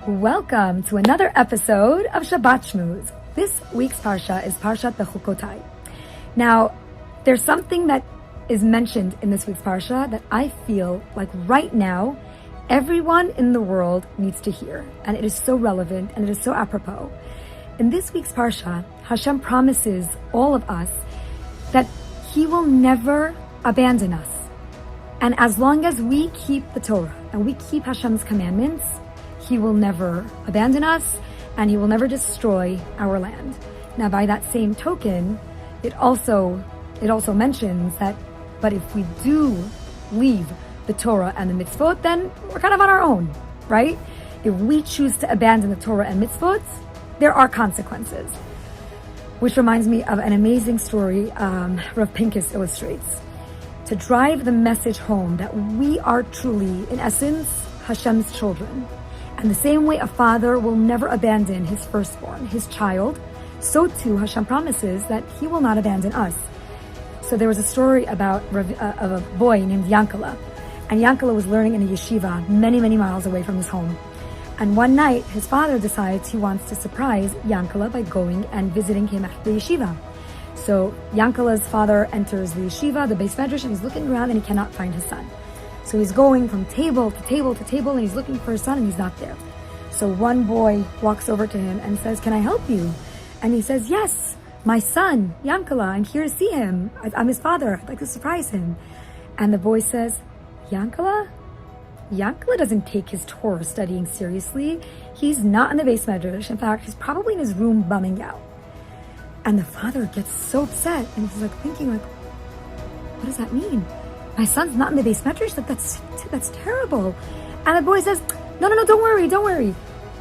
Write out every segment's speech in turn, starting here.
Welcome to another episode of Shabbat Shmooze. This week's Parsha is Parshat Bechukotai. Now, there's something that is mentioned in this week's Parsha that I feel like right now, everyone in the world needs to hear. And it is so relevant and it is so apropos. In this week's Parsha, Hashem promises all of us that He will never abandon us. And as long as we keep the Torah and we keep Hashem's commandments, He will never abandon us and He will never destroy our land. Now, by that same token, it also mentions that, but if we do leave the Torah and the mitzvot, then we're kind of on our own, right? If we choose to abandon the Torah and mitzvot, there are consequences. Which reminds me of an amazing story Rav Pincus illustrates. To drive the message home that we are truly, in essence, Hashem's children. And the same way a father will never abandon his firstborn, his child, so too Hashem promises that He will not abandon us. So there was a story about of a boy named Yankala. And Yankala was learning in a yeshiva many, many miles away from his home. And one night, his father decides he wants to surprise Yankala by going and visiting him at the yeshiva. So Yankala's father enters the yeshiva, the beis medrash, and he's looking around and he cannot find his son. So he's going from table to table to table and he's looking for his son and he's not there. So one boy walks over to him and says, "Can I help you?" And he says, "Yes, my son, Yankala, I'm here to see him. I'm his father. I'd like to surprise him." And the boy says, "Yankala? Yankala doesn't take his Torah studying seriously. He's not in the beis medrash. In fact, he's probably in his room bumming out." And the father gets so upset and he's like thinking, like, what does that mean? My son's not in the beis medrash? That's terrible. And the boy says, No, don't worry.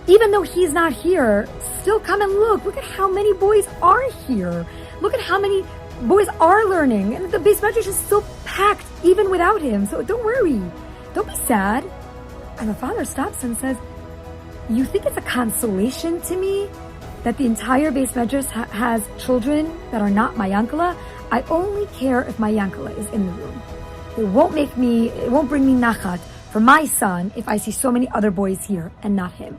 Even though he's not here, still come and look. Look at how many boys are here. Look at how many boys are learning. And the beis medrash is still packed even without him. So don't worry. Don't be sad. And the father stops and says, "You think it's a consolation to me that the entire beis medrash has children that are not my Yankala? I only care if my Yankala is in the room. It won't bring me nachat for my son if I see so many other boys here and not him."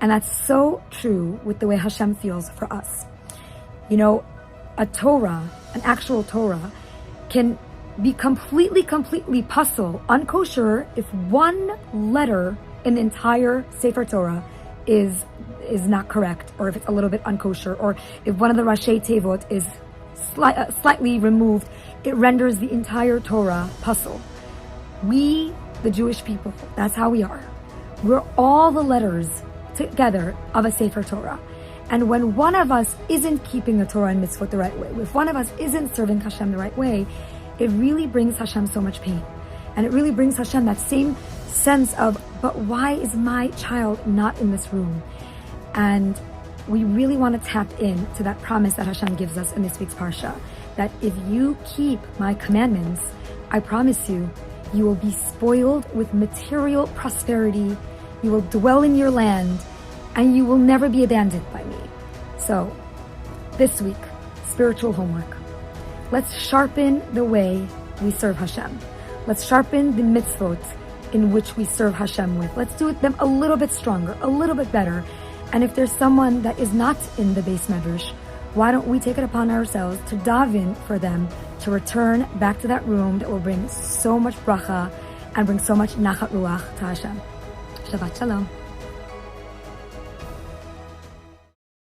And that's so true with the way Hashem feels for us. You know, a Torah, an actual Torah, can be completely puzzle, unkosher, if one letter in the entire Sefer Torah is not correct, or if it's a little bit unkosher, or if one of the Rashi Tevot is slightly removed, it renders the entire Torah puzzle. We, the Jewish people, that's how we are. We're all the letters together of a Sefer Torah. And when one of us isn't keeping the Torah and mitzvot the right way, if one of us isn't serving Hashem the right way, it really brings Hashem so much pain. And it really brings Hashem that same sense of, but why is my child not in this room? And we really want to tap into that promise that Hashem gives us in this week's Parsha, that if you keep my commandments, I promise you, you will be spoiled with material prosperity, you will dwell in your land, and you will never be abandoned by me. So, this week, spiritual homework. Let's sharpen the way we serve Hashem. Let's sharpen the mitzvot in which we serve Hashem with. Let's do them a little bit stronger, a little bit better. And if there's someone that is not in the beis medrash, why don't we take it upon ourselves to daven for them to return back to that room that will bring so much bracha and bring so much nachat ruach to Hashem. Shabbat shalom.